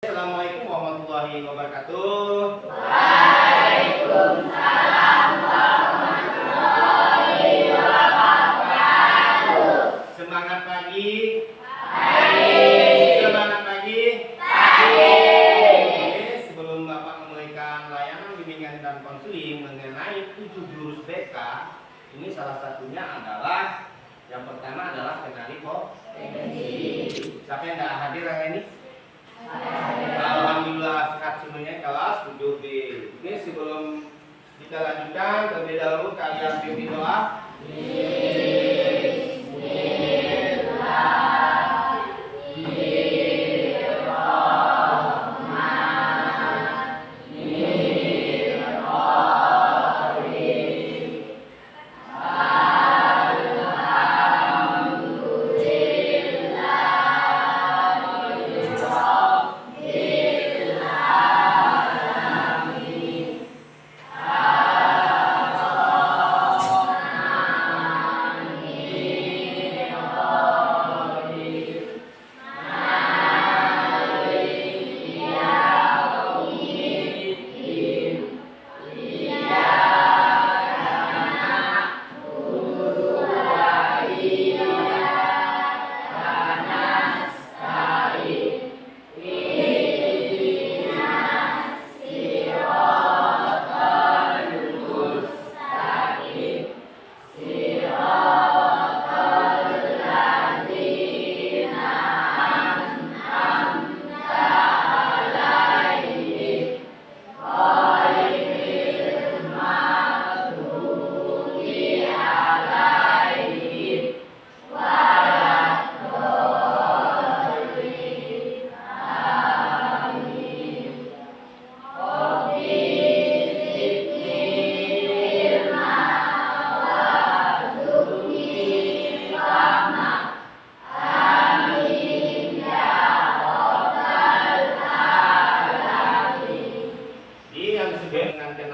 Assalamualaikum warahmatullahi wabarakatuh. Waalaikumsalam warahmatullahi wabarakatuh. Semangat pagi. Pagi. Semangat pagi. Pagi. Oke, sebelum Bapak memberikan layanan bimbingan dan konseling mengenai 7 jurus BK, ini salah satunya adalah yang pertama adalah kenali potensi. Siapa yang tidak hadir hari ini? Alhamdulillah sehat semuanya kelas 7B. Oke, sebelum kita lanjutkan terlebih dahulu kalian pimpin doa.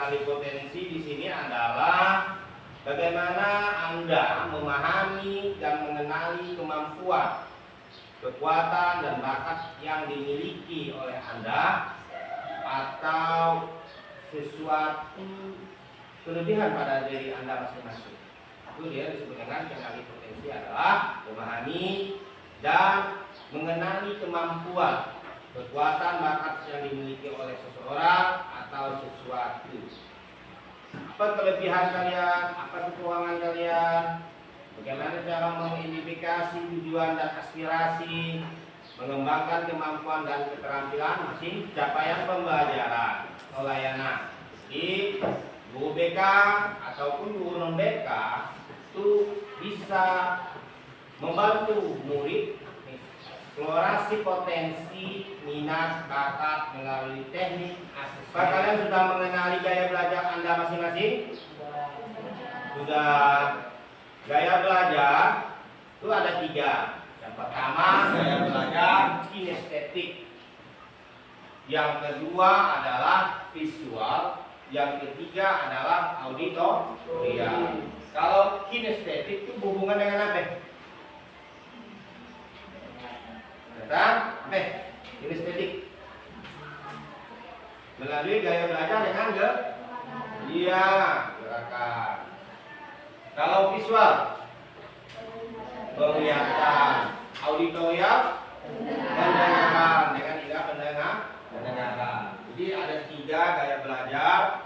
Potensi di sini adalah bagaimana Anda memahami dan mengenali kemampuan, kekuatan dan bakat yang dimiliki oleh Anda atau sesuatu kelebihan pada diri Anda masing-masing. Itu dia disebut dengan kenali potensi adalah memahami dan mengenali kemampuan, kekuatan, bakat yang dimiliki oleh seseorang atau sesuatu. Apa kelebihan kalian, apa kekurangan kalian, bagaimana cara mengidentifikasi tujuan dan aspirasi, mengembangkan kemampuan dan keterampilan masing capaian pembelajaran atau layanan. Jadi guru BK ataupun guru non BK itu bisa membantu murid eksplorasi potensi, minat, bakat melalui teknik asesmen. Apa kalian sudah mengenali gaya belajar Anda masing-masing? Sudah. Gaya belajar itu ada 3. Yang pertama gaya belajar kinestetik. Yang kedua adalah visual. Yang ketiga adalah auditorial. Kalau kinestetik itu hubungan dengan apa? Kinestetik melalui gaya belajar dengan gerakan. Kalau visual penglihatan, auditorial pendengaran dengan indera pendengaran. Jadi ada 3 gaya belajar.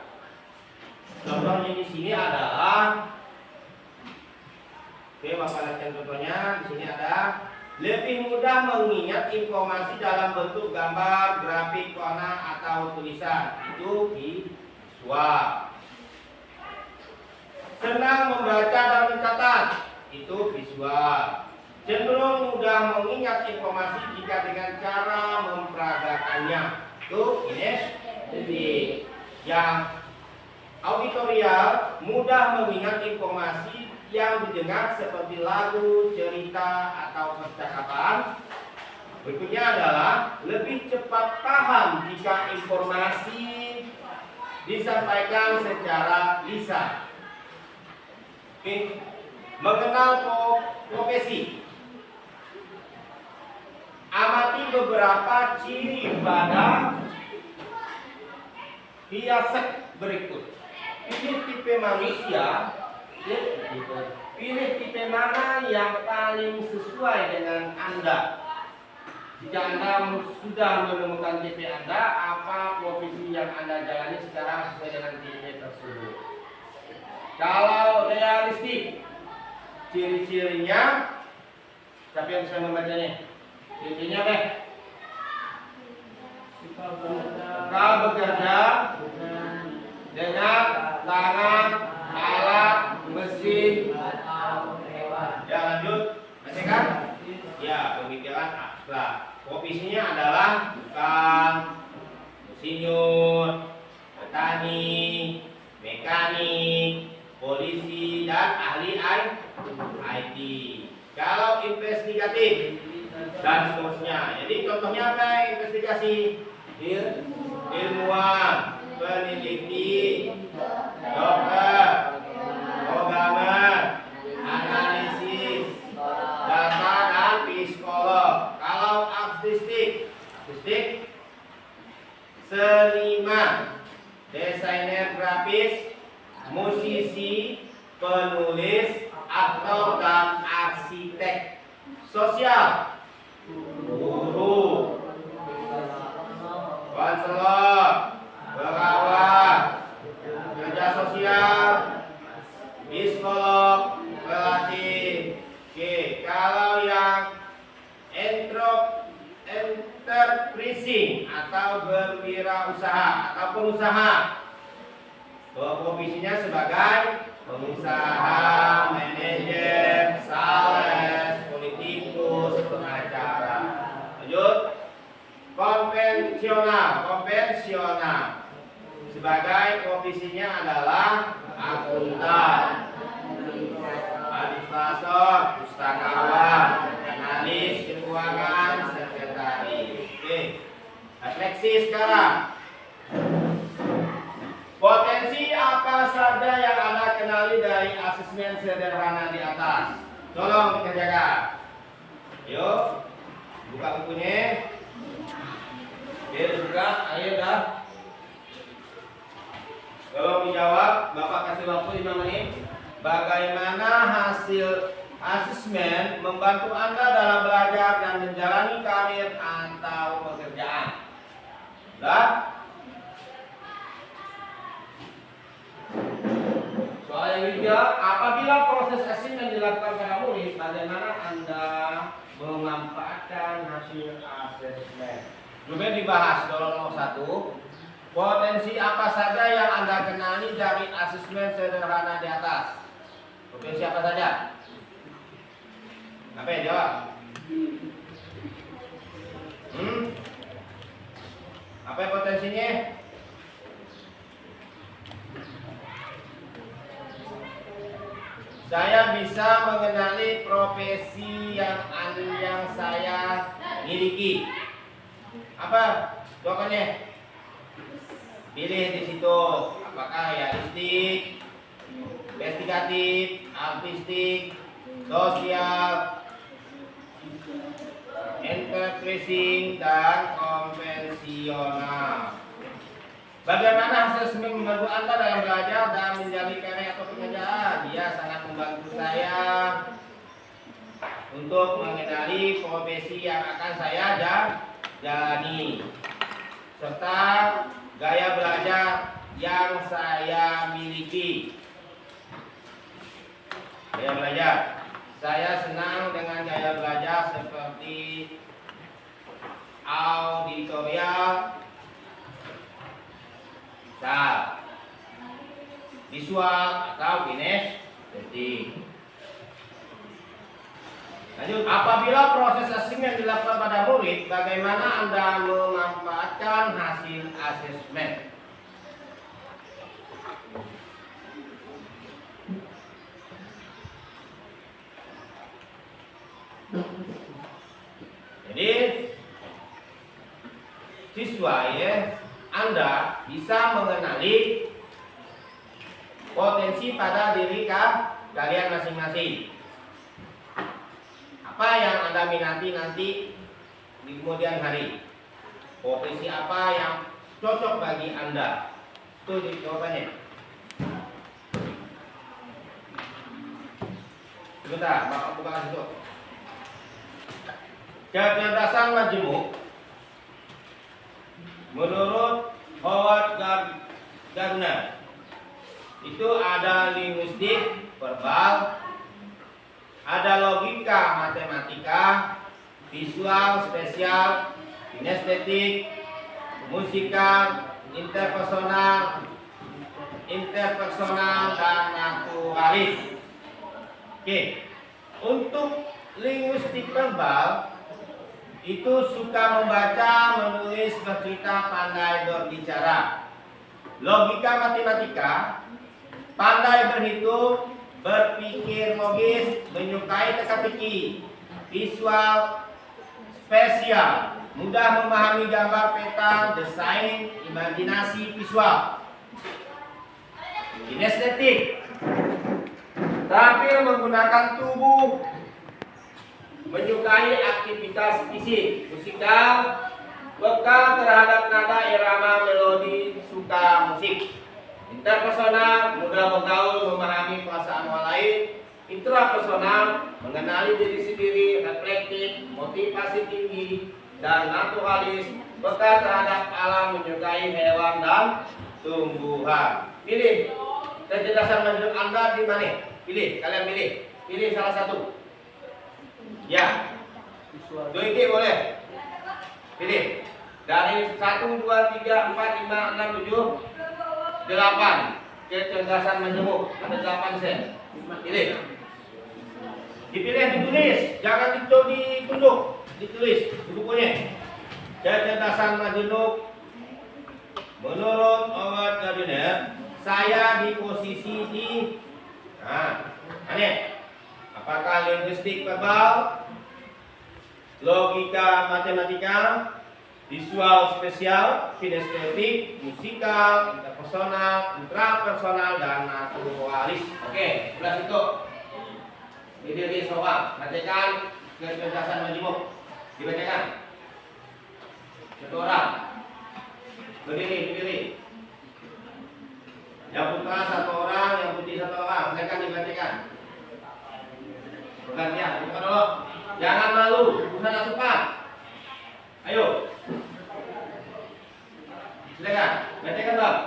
Contohnya di sini adalah, oke, Bapak lihatkan contohnya. Di sini ada lebih mudah mengingat informasi dalam bentuk gambar, grafik, warna atau tulisan. Itu visual. Senang membaca dan mencatat. Itu visual. Cenderung mudah mengingat informasi jika dengan cara memperagakannya. Itu kinestetik. Yang auditorial mudah mengingat informasi yang didengar seperti lagu, cerita, atau percakapan. Berikutnya adalah lebih cepat paham jika informasi disampaikan secara lisan. Mengenal profesi. Amati beberapa ciri pada hiasan berikut. Pilih tipe manusia, pilih tipe mana yang paling sesuai dengan Anda. Jika Anda sudah menemukan tipe Anda, apa profesi yang Anda jalani sekarang sesuai dengan tipe tersebut. Kalau realistik, ciri-cirinya, siapa yang bisa membacanya? Ciri-cirinya deh. Kau bekerja dengan tangan, alat, mesin. Ya lanjut, masih kan? Ya, pemikiran abstrak. Profesinya adalah tukang, insinyur, petani, mekanik, polisi, dan ahli IT. Kalau investigatif dan seterusnya. Jadi contohnya apa? Investigasi, ilmuwan, peneliti, dokter, programmer, analisis, data, dan psikolog. Kalau artistik, seniman, desainer grafis, musisi, penulis, aktor, dan arsitek. Sosial, guru, konselor, perawat, kerja sosial, psikolog, pelatih. Oke, kalau yang enterprising atau berwirausaha atau pengusaha, profesinya sebagai pengusaha, manajer, sales, politikus, pengacara. Lanjut. Konvensional sebagai profesinya adalah akuntan, administrator, pustakawan, analis keuangan, sekretaris. Oke, refleksi sekarang. Potensi apa saja yang Anda kenali dari asesmen sederhana di atas? Tolong dikerjakan. Yuk, buka bukunya. Biar buka, ayo dah. Kalau dijawab, Bapak kasih waktu 5 menit. Bagaimana hasil asesmen membantu Anda dalam belajar dan menjalani karir atau pekerjaan? Dah? Soal yang ketiga, apabila proses asesmen dilakukan pada murid, bagaimana Anda memanfaatkan hasil asesmen? Kemudian dibahas nomor 1. Potensi apa saja yang Anda kenali dari asesmen sederhana di atas? Potensi apa saja? Apa yang jawab? Apa yang potensinya? Saya bisa mengenali profesi yang saya miliki. Apa jawabannya? Pilih di situ. Apakah realistik, investigatif, artistik, sosial, enterprising, dan konvensional. Bagaimana asesmen membantu Anda dalam belajar dan menjadi karya atau pekerjaan? Dia sangat membantu saya untuk mengenali profesi yang akan saya jalani, serta gaya belajar yang saya miliki. Gaya belajar. Saya senang dengan gaya belajar seperti auditorial, visual, atau kinesthetik. Lanjut, apabila proses asesmen dilakukan pada murid, bagaimana Anda memanfaatkan hasil asesmen? Jadi, siswa Anda bisa mengenali potensi pada diri kalian masing-masing. Apa yang Anda minati nanti di kemudian hari. Profesi apa yang cocok bagi Anda? Itu di jawabannya. Sebentar, Bapak buka situ. Kecerdasan majemuk menurut Howard Gardner itu ada linguistik verbal, ada logika matematika, visual spesial, kinestetik, musikal, interpersonal dan naturalis. Oke, untuk linguistik verbal itu suka membaca, menulis, bercerita, pandai berbicara. Logika matematika, pandai berhitung, berpikir logis, menyukai teka-teki. Visual spesial, mudah memahami gambar peta, desain, imajinasi visual. Kinestetik, tampil menggunakan tubuh, menyukai aktivitas fisik. Musikal, bekal terhadap nada, irama, melodi, suka musik. Interpersonal, mudah bergaul, memahami perasaan orang lain. Intrapersonal, mengenali diri sendiri, reflektif, motivasi tinggi, dan naturalis, bekal terhadap alam, menyukai hewan dan tumbuhan. Pilih kecerdasan majemuk Anda di mana? Pilih, kalian pilih salah satu. Ya, Doiki boleh. Pilih. Dari 1, 2, 3, 4, 5, 6, 7, 8. Kecerdasan majemuk. Ada 8 sen. Pilih. Dipilih, ditulis. Jangan ditunjuk. Ditulis di bukunya. Kecerdasan majemuk menurut Howard Gardner, saya di posisi di aneh. Apakah linguistik verbal, logika matematika, visual spesial, kinestetik, musikal, interpersonal, intrapersonal, dan naturalis. Oke, sebelah situ. Ini soal. Bacakan kecerdasan majemuk. Dibacakan. Satu orang. Berdiri. Yang putra satu orang, yang putih satu orang. Silakan dibacakan. Pergantian, buka dulu. Jangan malu, usah cepat. Ayo. Silakan, bacakan Bang.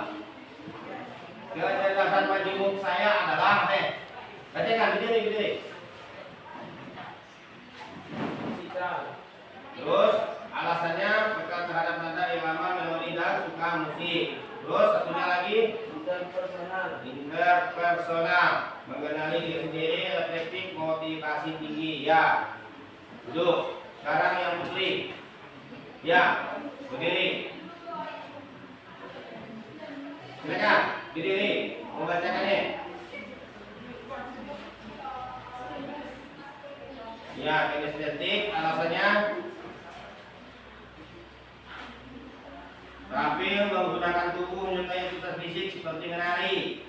Kecerdasan majemuk saya adalah bacakan, berdiri. Terus alasannya bekal terhadap nada, irama, melodi, dan suka musik. Terus satunya lagi interpersonal, mengenali diri sendiri, reflektif, motivasi tinggi. Ya, duduk. Sekarang yang putri. Ya, berdiri. Silakan, berdiri. Membacakannya. Ya, kinestetik, alasannya tampil menggunakan tubuh, menyukai aktivitas fisik seperti menari.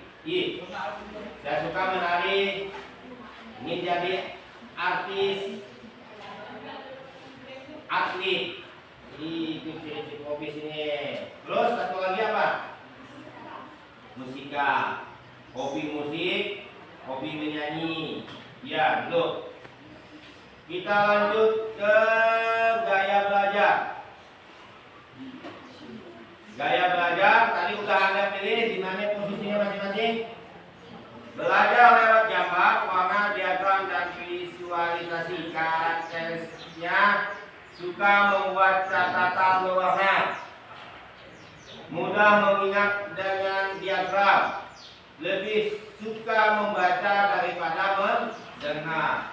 Saya suka menari, ingin jadi artis, atlet. Itu ciri-ciri hobi sini. Terus satu lagi apa? Musika, hobi musik, hobi menyanyi. Ya, dulu. Kita lanjut ke gaya belajar. Gaya belajar tadi udah Anda pilih di mana posisinya masing-masing. Belajar lewat gambar, warna, diagram, dan visualisasi. Karakteristiknya suka membuat catatan berwarna, mudah mengingat dengan diagram, lebih suka membaca daripada mendengar.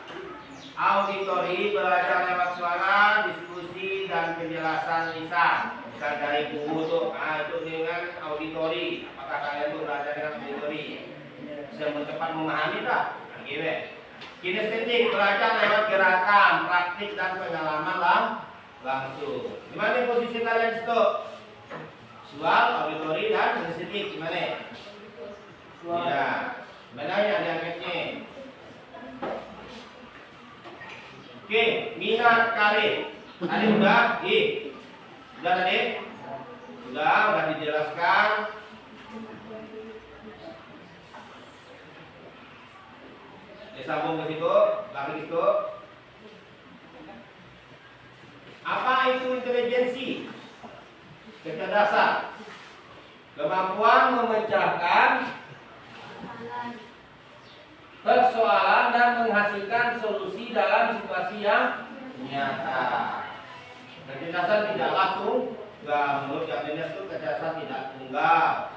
Auditori, belajar lewat suara, diskusi, dan penjelasan lisan. Bukan dari buku tuh, itu dengan auditori. Apakah kalian tuh belajar dengan auditori? Bisa cepat memahami tak? Gitu. Kinestetik, belajar lewat gerakan, praktik, dan pengalaman langsung. Gimana posisi kalian itu? Visual, auditori, dan kinestetik. Gimana? Ya, bedanya diangkatnya. Oke, minat karir. Tadi udah, sudah tadi, sudah dijelaskan. Disambung ke situ, lagi itu. Apa itu intelijensi? Kecerdasan, kemampuan memecahkan persoalan dan menghasilkan solusi dalam situasi yang nyata. Kecerdasan tidaklah tunggal. Menurut Gardner itu kecerdasan tidak tunggal.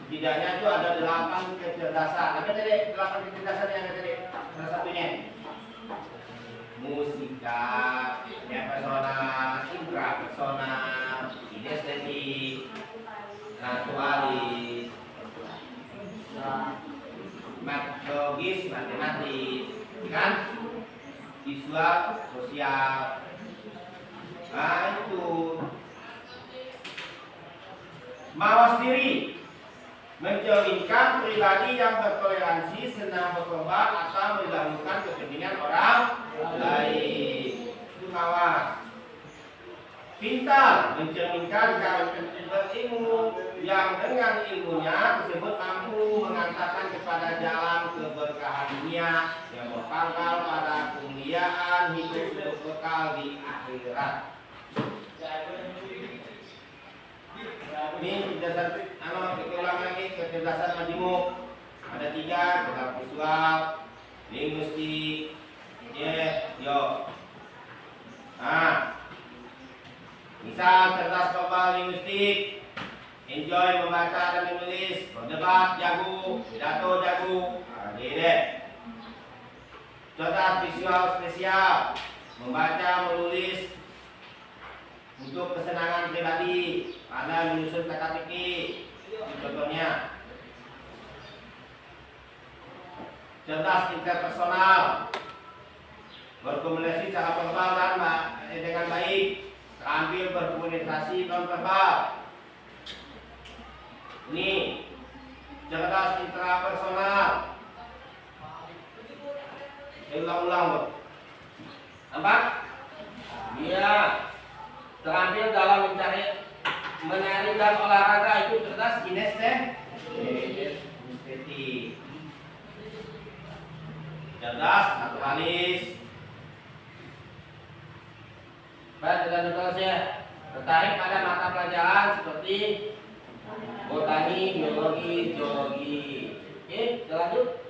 Setidaknya itu ada 8 kecerdasan. Apa tadi 8 kecerdasan yang tadi? Salah satunya musika, ya persona, intrapersona, kinestetik, naturalis, logis, matematis, kan? Visual, sosial. Nah itu mawas diri, mencerminkan pribadi yang bertoleransi, senang berkorban atau mendahulukan kepentingan orang lain. Itu mawas. Pintar, mencerminkan karakter berilmu yang dengan ilmunya tersebut mampu mengantarkan kepada jalan keberkahan dunia yang berpangkal pada kemuliaan hidup kekal di akhirat. Ini kecerdasan, kita ulang lagi, kecerdasan majemuk. Ada 3, kecerdasan visual, linguistik, Nah, misal cerdas verbal linguistik, enjoy membaca dan menulis, berdebat jago, pidato jago. Ini cerdas visual spesial, membaca menulis untuk kesenangan pribadi, pandai menyusun teka-teki. Contohnya cerdas interpersonal, berkomunikasi secara verbal dan dengan baik, terampil berkomunikasi non-verbal. Ini cerdas intrapersonal. Ulang-ulang, nampak? Iya. Terampil dalam menari dan olahraga, itu cerdas kinestetik. Cerdas naturalis. Baik, ya. Tertarik pada mata pelajaran seperti botani, biologi, geologi. Oke, lanjut.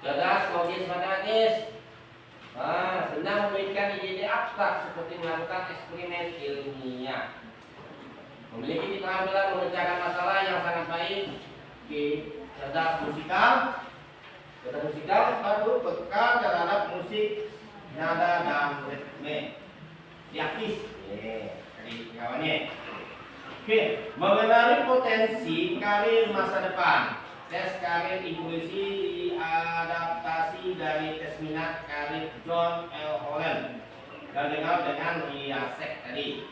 Cerdas logis matematis. Senang memikirkan ide-ide abstrak seperti melakukan eksperimen ilmiah. Memiliki keterampilan memecahkan masalah yang sangat baik. Oke, cerdas musikal. Cerdas musikal satu peka terhadap musik, nada dan ritme. Diaktif. Tadi kawannya. Oke, mengenali potensi karir masa depan. Tes karir inklusi adaptasi dari tes minat karir John L. Holland dan dikenal dengan RIASEC tadi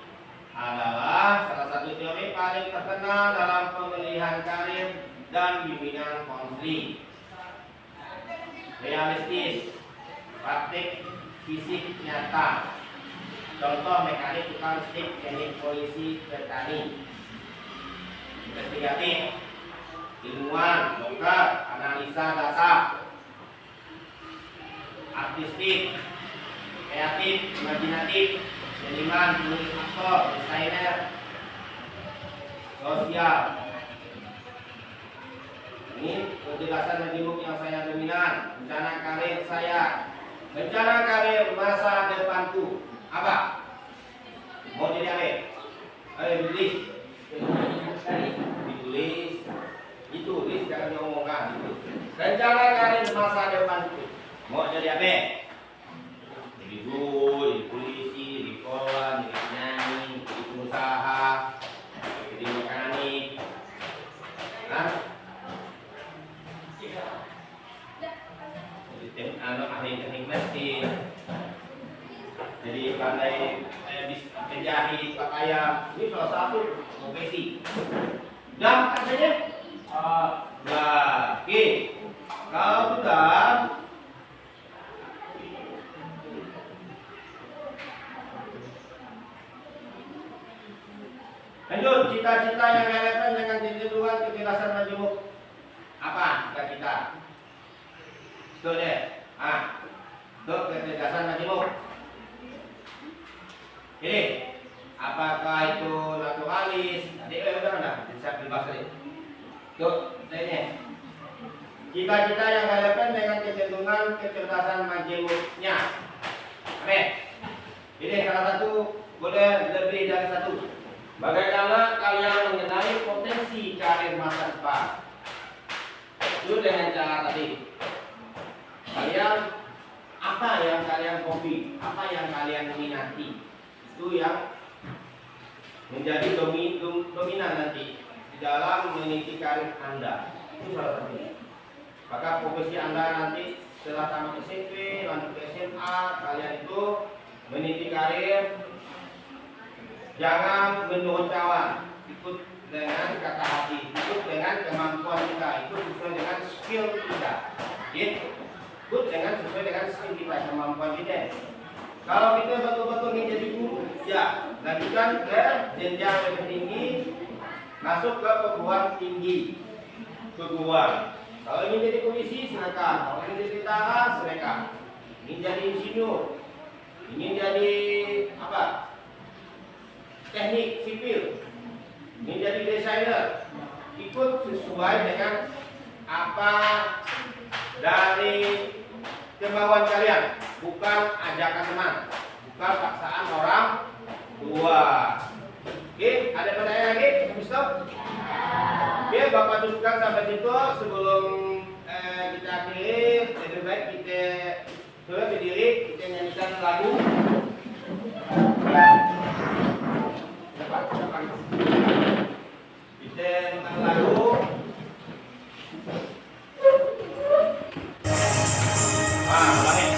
adalah salah satu teori paling terkenal dalam pemilihan karir dan bimbingan konseling. Realistis, praktik fisik nyata. Contoh mekanik tukang listrik, teknik polisi, petani. Investigatif, ilmuwan, dokter, analisa data. Artistik, kreatif, imajinatif, seniman, penulis aktor, desainer. Sosial. Ini penjelasan majemuk yang saya dominan. Rencana karir saya. Rencana karir masa depanku. Apa? Mau jadi apa? Ayo ditulis. Ditulis. Ditulis, jangan diomongkan. Rencana karir masa depanku. Mau jadi apa? Jadi guru, jadi polisi, jadi sekolah, jadi penyanyi, jadi pengusaha, jadi mekanik. Nah, jadi ahli teknik mesin. Jadi pandai menjahit pakaian, ini salah satu profesi. Dan katanya, oke, kalau sudah Lanjut, cita-cita yang relevan dengan kecenderungan kecerdasan majemuk. Apa cita-cita? Itu deh. Itu kecerdasan majemuk. Ini, apakah itu naturalis? Adik udah bisa dibahas tadi. Tuh, ini. Cita-cita yang relevan dengan kecenderungan kecerdasan majemuknya. Oke. Ini salah satu, boleh lebih dari satu. Bagaimana kalian mengenali potensi karir masa depan? Itu dengan cara tadi. Kalian apa yang kalian hobi, apa yang kalian minati, itu yang menjadi dominan nanti di dalam meniti karir Anda. Itu salah satunya. Maka profesi Anda nanti setelah tamat SMP, lanjut ke SMA, kalian itu meniti karir. Jangan menurut kawan, ikut dengan kata hati, ikut dengan kemampuan kita, ikut sesuai dengan skill kita. Ikut dengan sesuai dengan skill kita, kemampuan kita. Kalau kita betul-betul ingin jadi guru, ya lanjutkan ke jenjang lebih tinggi, masuk ke perguruan tinggi, perguruan. Kalau ingin jadi polisi, silakan. Kalau ingin jadi tentara, silakan. Ingin jadi insinyur, ingin jadi apa? Teknik sipil, ingin jadi desainer, ikut sesuai dengan apa dari kemauan kalian, bukan ajakan teman, bukan paksaan orang tua. Oke, ada pertanyaan lagi? Stop. Oke, Bapak cukupkan sampai situ. Sebelum kita akhiri, lebih baik kita sudah berdiri, kita nyanyikan lagu. Kita nyanyikan lagu. Baik.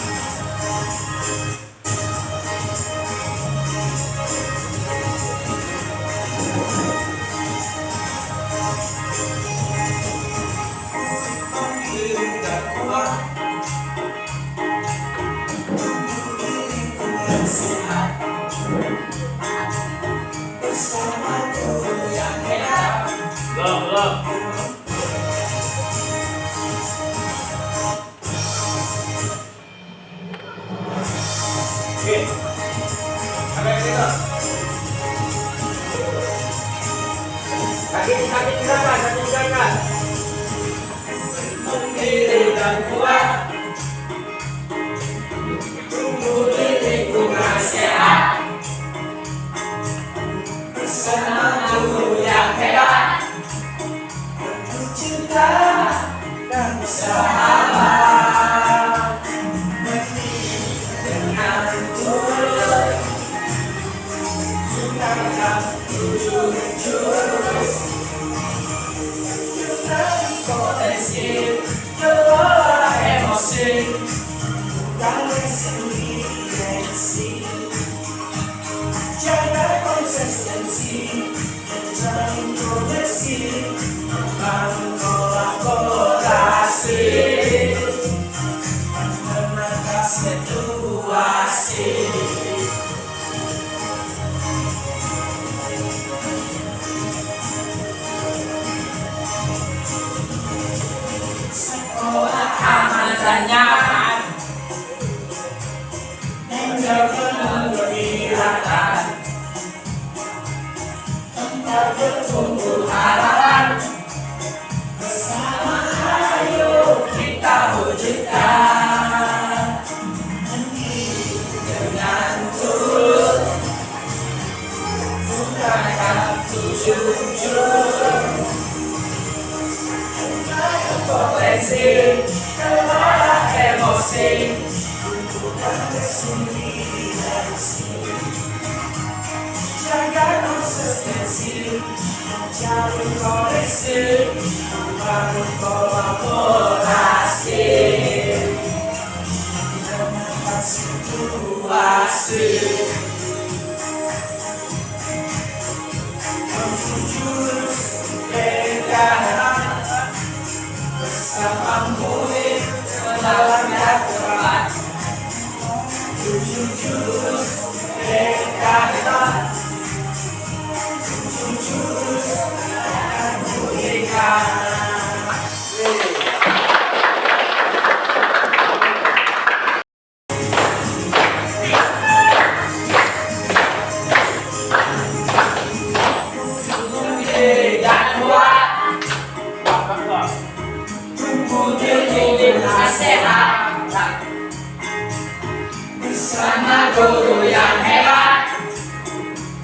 Bersama guru yang hebat,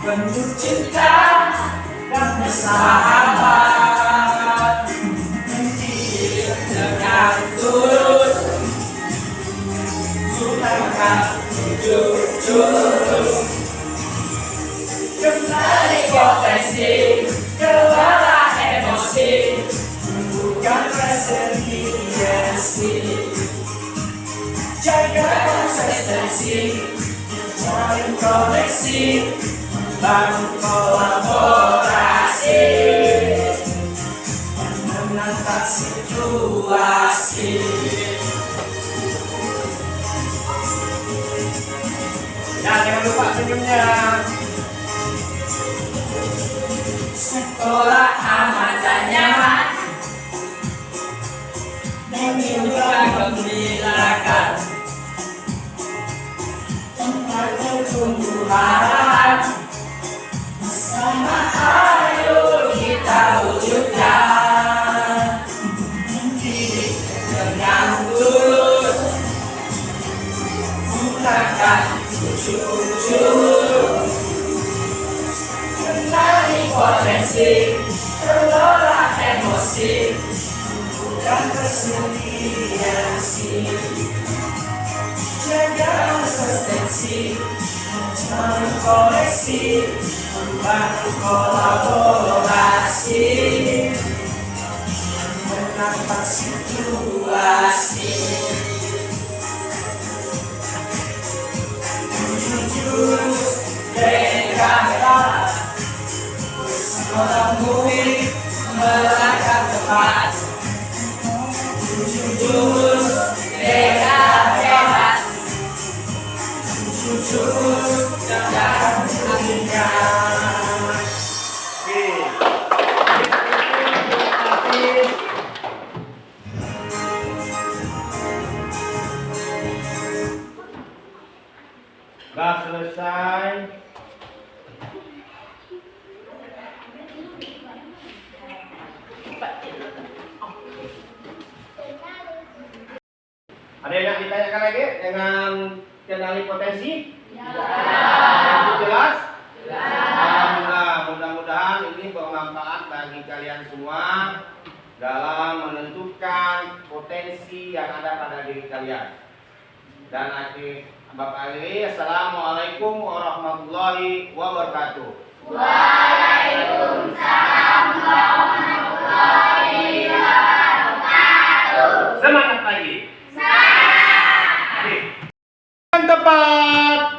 penuh cinta dan bersahabat, mendidik dengan tulus, bukan jujur. Kenali potensi, kelola emosi, bukan resiliensi. Jaga konsistensi, jalin koneksi, bangun kolaborasi, menangkap situasi. Ya, jangan lupa senyumnya. Sekolah aman dan nyaman, menimbulkan pembelajaran, tempat pertumbuhan, bersama ayo kita wujudkan, mendidik dengan tulus, bukan jujur. Kenali potensi, kelola emosi, bukan resiliensi. Jaga konsistensi, jalin koneksi, membangun kolaborasi, menangkap situasi. Jujur, dekatlah, seorang murid melangkah tepat. Jujur, hebat, jujur, jangan meninggal. Sudah selesai. Ada yang ditanyakan lagi dengan kenali potensi? Ya. Jelas? Alhamdulillah, mudah-mudahan ini bermanfaat bagi kalian semua dalam menentukan potensi yang ada pada diri kalian. Dan akhir Bapak Ali, Assalamualaikum warahmatullahi wabarakatuh. Waalaikumsalam warahmatullahi wabarakatuh. Semangat lagi. Semangat. Oke. Yang tepat.